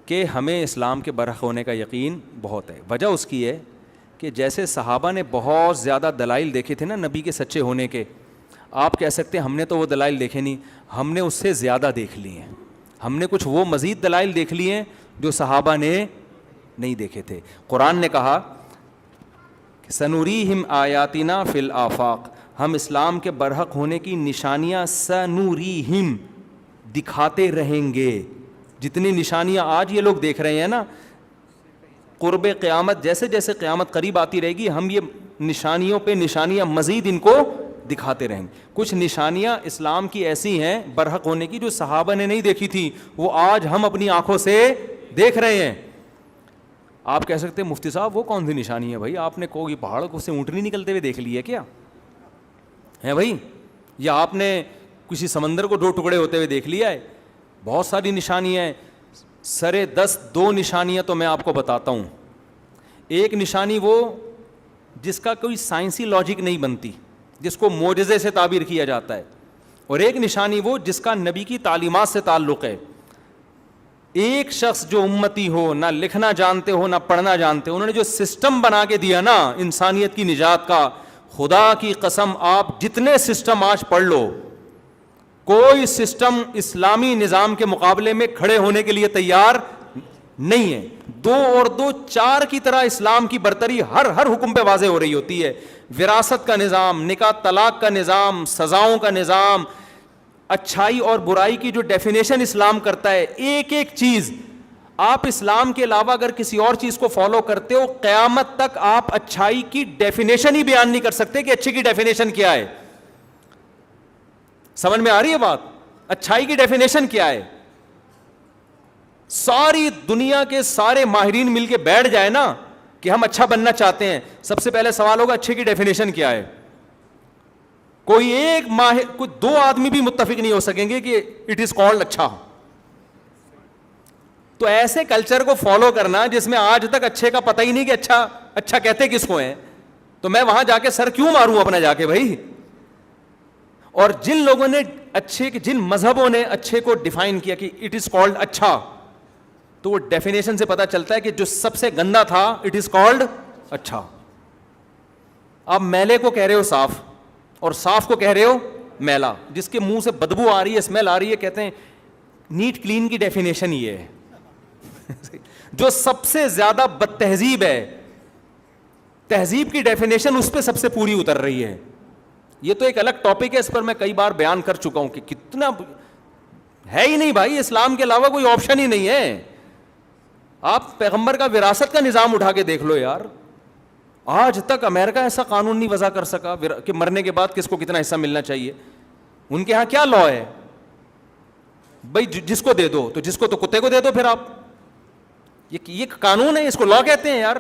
کہ ہمیں اسلام کے برحق ہونے کا یقین بہت ہے. وجہ اس کی ہے کہ جیسے صحابہ نے بہت زیادہ دلائل دیکھے تھے نا نبی کے سچے ہونے کے, آپ کہہ سکتے ہیں ہم نے تو وہ دلائل دیکھے نہیں, ہم نے اس سے زیادہ دیکھ لیے ہیں. ہم نے کچھ وہ مزید دلائل دیکھ لیے ہیں جو صحابہ نے نہیں دیکھے تھے. قرآن نے کہا کہ سنوریہم آیاتنا فی الآفاق, ہم اسلام کے برحق ہونے کی نشانیاں سنوریہم دکھاتے رہیں گے. جتنی نشانیاں آج یہ لوگ دیکھ رہے ہیں نا, قرب قیامت جیسے جیسے قیامت قریب آتی رہے گی ہم یہ نشانیوں پہ نشانیاں مزید ان کو دکھاتے رہیں گے. کچھ نشانیاں اسلام کی ایسی ہیں برحق ہونے کی جو صحابہ نے نہیں دیکھی تھی, وہ آج ہم اپنی آنکھوں سے دیکھ رہے ہیں. آپ کہہ سکتے ہیں مفتی صاحب وہ کون سی نشانی ہے بھائی, آپ نے کوئی پہاڑ کو سے اونٹنی نکلتے ہوئے دیکھ لی ہے کیا ہے بھائی, یا آپ نے کسی سمندر کو 2 ٹکڑے ہوتے ہوئے دیکھ لیا ہے؟ بہت ساری نشانیاں ہیں. سرے 10 2 نشانیاں تو میں آپ کو بتاتا ہوں. ایک نشانی وہ جس کا کوئی سائنسی لاجک نہیں بنتی, جس کو معجزے سے تعبیر کیا جاتا ہے, اور ایک نشانی وہ جس کا نبی کی تعلیمات سے تعلق ہے. ایک شخص جو امتی ہو, نہ لکھنا جانتے ہو نہ پڑھنا جانتے ہو, انہوں نے جو سسٹم بنا کے دیا نا انسانیت کی نجات کا, خدا کی قسم آپ جتنے سسٹم آج پڑھ لو, کوئی سسٹم اسلامی نظام کے مقابلے میں کھڑے ہونے کے لیے تیار نہیں ہے. 2 اور 2 4 کی طرح اسلام کی برتری ہر حکم پہ واضح ہو رہی ہوتی ہے. وراثت کا نظام, نکاح طلاق کا نظام, سزاؤں کا نظام, اچھائی اور برائی کی جو ڈیفینیشن اسلام کرتا ہے, ایک ایک چیز. آپ اسلام کے علاوہ اگر کسی اور چیز کو فالو کرتے ہو, قیامت تک آپ اچھائی کی ڈیفینیشن ہی بیان نہیں کر سکتے کہ اچھے کی ڈیفینیشن کیا ہے. سمجھ میں آ رہی ہے بات؟ اچھائی کی ڈیفینیشن کیا ہے؟ ساری دنیا کے سارے ماہرین مل کے بیٹھ جائے نا کہ ہم اچھا بننا چاہتے ہیں, سب سے پہلے سوال ہوگا اچھے کی ڈیفینیشن کیا ہے. کوئی ایک ماہر, کوئی 2 آدمی بھی متفق نہیں ہو سکیں گے کہ اٹ از کالڈ اچھا. تو ایسے کلچر کو فالو کرنا جس میں آج تک اچھے کا پتہ ہی نہیں کہ اچھا کہتے کس کو ہیں, تو میں وہاں جا کے سر کیوں ماروں اپنا جا کے بھائی. اور جن لوگوں نے اچھے, جن مذہبوں نے اچھے کو ڈیفائن کیا کہ اٹ از کالڈ اچھا, تو وہ ڈیفینیشن سے پتا چلتا ہے کہ جو سب سے گندا تھا اٹ از کالڈ اچھا. آپ میلے کو کہہ رہے ہو صاف, اور صاف کو کہہ رہے ہو میلا. جس کے منہ سے بدبو آ رہی ہے, اسمیل آ رہی ہے, کہتے ہیں نیٹ کلین کی ڈیفینیشن یہ ہے. جو سب سے زیادہ بد تہذیب ہے, تہذیب کی ڈیفینیشن اس پہ سب سے پوری اتر رہی ہے. یہ تو ایک الگ ٹاپک ہے, اس پر میں کئی بار بیان کر چکا ہوں کہ کتنا ہے ہی نہیں بھائی, اسلام کے علاوہ کوئی آپشن ہی نہیں ہے. آپ پیغمبر کا وراثت کا نظام اٹھا کے دیکھ لو یار, آج تک امریکہ ایسا قانون نہیں وضع کر سکا کہ مرنے کے بعد کس کو کتنا حصہ ملنا چاہیے. ان کے ہاں کیا لا ہے بھائی, جس کو دے دو, تو جس کو تو کتے کو دے دو. پھر آپ یہ قانون ہے, اس کو لا کہتے ہیں یار.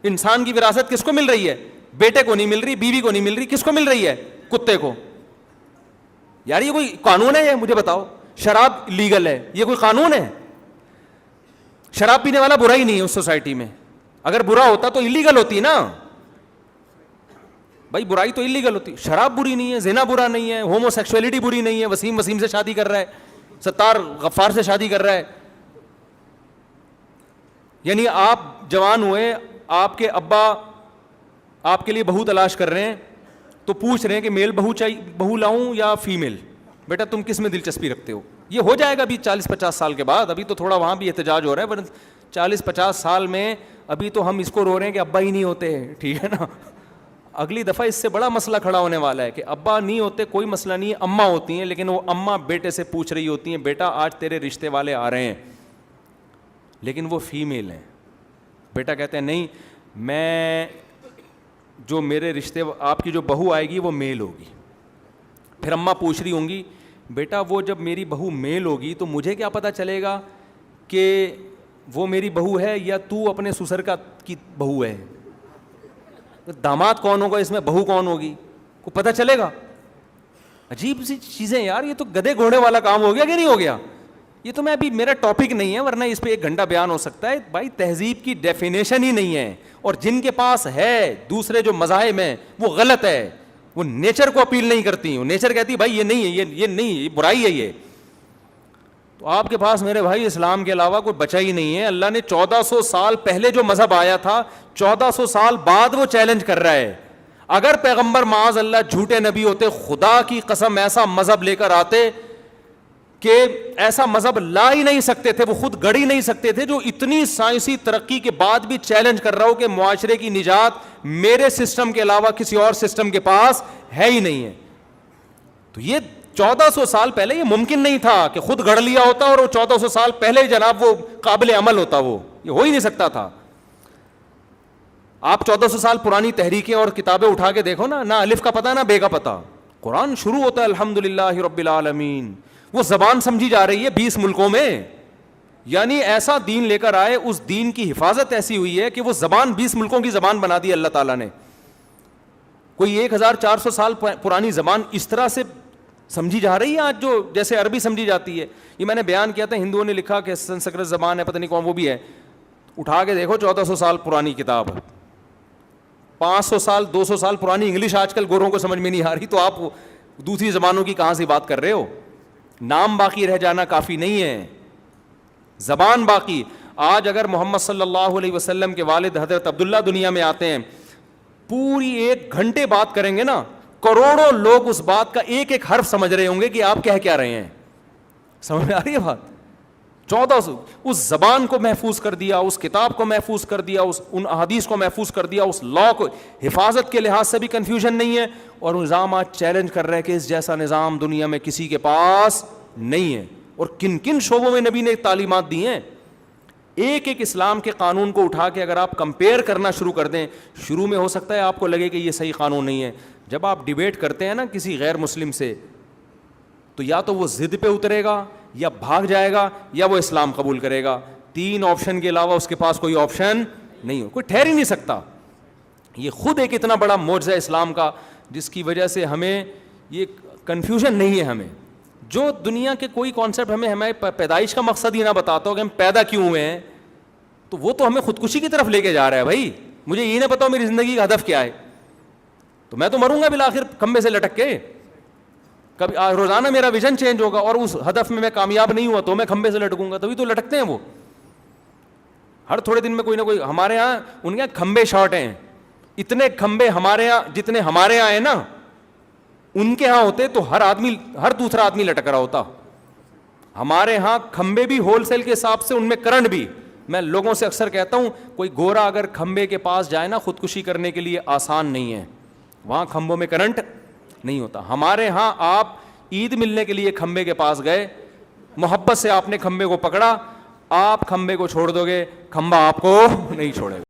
انسان کی وراثت کس کو مل رہی ہے؟ بیٹے کو نہیں مل رہی, بیوی کو نہیں مل رہی, کس کو مل رہی ہے؟ کتے کو. یار یہ کوئی قانون ہے؟ یہ مجھے بتاؤ. شراب لیگل ہے, یہ کوئی قانون ہے؟ شراب پینے والا برا ہی نہیں ہے اس سوسائٹی میں. اگر برا ہوتا تو انلیگل ہوتی نا بھائی, برائی تو انلیگل ہوتی. شراب بری نہیں ہے, زنا برا نہیں ہے, ہومو سیکسولیٹی بری نہیں ہے, وسیم سے شادی کر رہا ہے, ستار غفار سے شادی کر رہا ہے. یعنی آپ جوان ہوئے, آپ کے ابا آپ کے لیے بہو تلاش کر رہے ہیں, تو پوچھ رہے ہیں کہ میل بہو چاہیے, بہو لاؤں یا فیمیل؟ بیٹا تم کس میں دلچسپی رکھتے ہو؟ یہ ہو جائے گا ابھی 40-50 سال کے بعد. ابھی تو تھوڑا وہاں بھی احتجاج ہو رہا ہے, پر 40-50 سال میں ابھی تو ہم اس کو رو رہے ہیں کہ ابا ہی نہیں ہوتے, ٹھیک ہے نا. اگلی دفعہ اس سے بڑا مسئلہ کھڑا ہونے والا ہے کہ ابا نہیں ہوتے, کوئی مسئلہ نہیں ہے, اماں ہوتی ہیں. لیکن وہ اماں بیٹے سے پوچھ رہی ہوتی ہیں, بیٹا آج تیرے رشتے والے آ رہے ہیں لیکن وہ فیمیل ہیں. بیٹا کہتے ہیں نہیں, میں جو میرے رشتے, آپ کی جو بہو آئے گی وہ میل ہوگی. پھر اماں پوچھ رہی ہوں گی, بیٹا وہ جب میری بہو میل ہوگی تو مجھے کیا پتہ چلے گا کہ وہ میری بہو ہے یا تو اپنے سسر کی بہو ہے؟ داماد کون ہوگا اس میں, بہو کون ہوگی, کو پتہ چلے گا؟ عجیب سی چیزیں یار. یہ تو گدھے گھوڑے والا کام ہو گیا کہ نہیں ہو گیا؟ یہ تو میں ابھی, میرا ٹاپک نہیں ہے, ورنہ اس پہ 1 گھنٹہ بیان ہو سکتا ہے. بھائی تہذیب کی ڈیفینیشن ہی نہیں ہے, اور جن کے پاس ہے دوسرے جو مذاہب ہیں وہ غلط ہے. وہ نیچر کو اپیل نہیں کرتی. نیچر کہتی بھائی یہ نہیں ہے, یہ نہیں, یہ برائی ہے. یہ تو آپ کے پاس میرے بھائی اسلام کے علاوہ کوئی بچا ہی نہیں ہے. اللہ نے 1400 سال پہلے جو مذہب آیا تھا 1400 سال بعد وہ چیلنج کر رہا ہے. اگر پیغمبر معاذ اللہ جھوٹے نبی ہوتے, خدا کی قسم ایسا مذہب لے کر آتے کہ ایسا مذہب لا ہی نہیں سکتے تھے, وہ خود گڑ ہی نہیں سکتے تھے, جو اتنی سائنسی ترقی کے بعد بھی چیلنج کر رہا ہو کہ معاشرے کی نجات میرے سسٹم کے علاوہ کسی اور سسٹم کے پاس ہے ہی نہیں ہے. تو یہ 1400 سال پہلے یہ ممکن نہیں تھا کہ خود گڑھ لیا ہوتا اور وہ 1400 سال پہلے جناب وہ قابل عمل ہوتا, وہ یہ ہو ہی نہیں سکتا تھا. آپ 1400 سال پرانی تحریکیں اور کتابیں اٹھا کے دیکھو نا, نہ الف کا پتہ نہ بے کا پتہ. قرآن شروع ہوتا ہے الحمدللہ رب العالمین, وہ زبان سمجھی جا رہی ہے 20 ملکوں میں. یعنی ایسا دین لے کر آئے, اس دین کی حفاظت ایسی ہوئی ہے کہ وہ زبان 20 ملکوں کی زبان بنا دی اللہ تعالیٰ نے. کوئی 1400 سال پرانی زبان اس طرح سے سمجھی جا رہی ہے آج, جو جیسے عربی سمجھی جاتی ہے. یہ میں نے بیان کیا تھا, ہندوؤں نے لکھا کہ سنسکرت زبان ہے, پتہ نہیں کون, وہ بھی ہے. اٹھا کے دیکھو 1400 سال پرانی کتاب, 500 سال 200 سال پرانی انگلش آج کل گوروں کو سمجھ میں نہیں آ رہی, تو آپ دوسری زبانوں کی کہاں سے بات کر رہے ہو. نام باقی رہ جانا کافی نہیں ہے, زبان باقی. آج اگر محمد صلی اللہ علیہ وسلم کے والد حضرت عبداللہ دنیا میں آتے ہیں, پوری 1 گھنٹے بات کریں گے نا, کروڑوں لوگ اس بات کا ایک ایک حرف سمجھ رہے ہوں گے کہ آپ کہہ کیا رہے ہیں. سمجھ میں آ رہی ہے بات؟ 1400 اس زبان کو محفوظ کر دیا, اس کتاب کو محفوظ کر دیا, ان احادیث کو محفوظ کر دیا, اس لا کو حفاظت کے لحاظ سے بھی کنفیوژن نہیں ہے. اور نظام آج چیلنج کر رہے ہیں کہ اس جیسا نظام دنیا میں کسی کے پاس نہیں ہے. اور کن کن شعبوں میں نبی نے تعلیمات دی ہیں. ایک ایک اسلام کے قانون کو اٹھا کے اگر آپ کمپیئر کرنا شروع کر دیں, شروع میں ہو سکتا ہے آپ کو لگے کہ یہ صحیح قانون نہیں ہے. جب آپ ڈیبیٹ کرتے ہیں نا کسی غیر مسلم سے, تو یا تو وہ ضد پہ اترے گا, یا بھاگ جائے گا, یا وہ اسلام قبول کرے گا. 3 آپشن کے علاوہ اس کے پاس کوئی آپشن نہیں ہو, کوئی ٹھہر ہی نہیں سکتا. یہ خود ایک اتنا بڑا معجزہ ہے اسلام کا, جس کی وجہ سے ہمیں یہ کنفیوژن نہیں ہے. ہمیں جو دنیا کے کوئی کانسیپٹ ہمیں پیدائش کا مقصد ہی نہ بتاتا ہو کہ ہم پیدا کیوں ہوئے ہیں, تو وہ تو ہمیں خودکشی کی طرف لے کے جا رہا ہے. بھائی مجھے یہ نہ بتاؤ میری زندگی کا ہدف کیا ہے, تو میں تو مروں گا بالآخر کھمبے سے لٹک کے. کبھی روزانہ میرا ویژن چینج ہوگا, اور اس ہدف میں کامیاب نہیں ہوا تو میں کھمبے سے لٹکوں گا. تبھی تو لٹکتے ہیں وہ, ہر تھوڑے دن میں کوئی نہ کوئی. ہمارے یہاں ان کے کھمبے شارٹ ہیں, اتنے کھمبے ہمارے یہاں جتنے ہمارے یہاں ہیں نا, ان کے ہاں ہوتے تو ہر دوسرا آدمی لٹک رہا ہوتا. ہمارے ہاں کھمبے بھی ہول سیل کے حساب سے, ان میں کرنٹ بھی. میں لوگوں سے اکثر کہتا ہوں, کوئی گورا اگر کھمبے کے پاس جائے نا خودکشی کرنے کے لیے, آسان نہیں ہے. وہاں کھمبوں میں کرنٹ نہیں ہوتا. ہمارے ہاں آپ عید ملنے کے لیے کھمبے کے پاس گئے, محبت سے آپ نے کھمبے کو پکڑا, آپ کھمبے کو چھوڑ دو گے, کھمبا آپ کو نہیں چھوڑے گا.